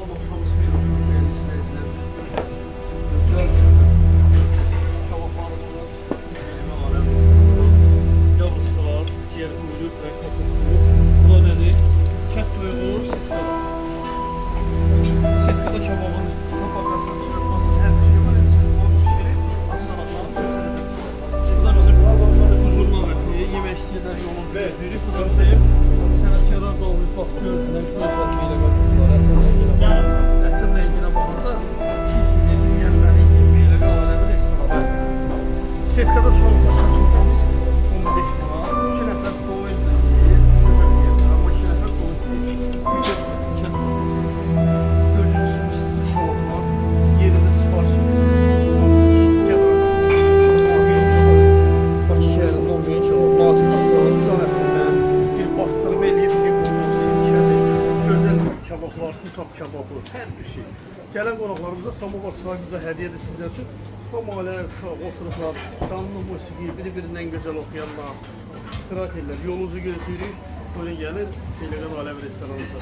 sabah hamısı videosunu değerli izleyicilerimiz görüyorsunuz. Kabaklarımız, kelime aləmiz, yavruçkalar, ciğer uyruk ve kapı uyruk. Bu da nedir? Kət duyğu setkada. Setkada kababın kapakasını çıkartmasının her bir şey var. Çıkartmak bir şey asanatlarını göstereceğiz. Bu da bizim huzurlu vətli, yemək istəyirlər yolun veririk. Bu da bizim sənətkarlar da olub, bax gördülər, gözlənməklə qatmışlar, ətin rənginə baxır. Ətin rənginə baxır da, içindəki yəllərin yeməklə qalanəvi restoran. Setkada çoxumuz 15 lira, 2 nəfər doyunca yiyir, 3 nəfər yiyir, amma 2 nəfər doyunca yiyir. Bir də kənd çoxumuz. Gördüyünüz kimi istəsə şalaklar, yerində sifarişimiz. Bakı şəhərində olmayan kebab, nazik ustalar, can ətindən, bir bastırma eləyib, bir silkəli, gözəl kebablar, tutaq kebabı, hər bir şey. Gələn qonaqlarımıza samovar çayımıza hədiyyədir sizlər üçün. Hamı ailə, uşaq, oturublar, canlı musiqi, biri-birindən gözəl oxuyanlar, istirahət edirlər. Yolunuzu gözləyirik, buyurun gəlin, Telegam Aləmi restoranımıza.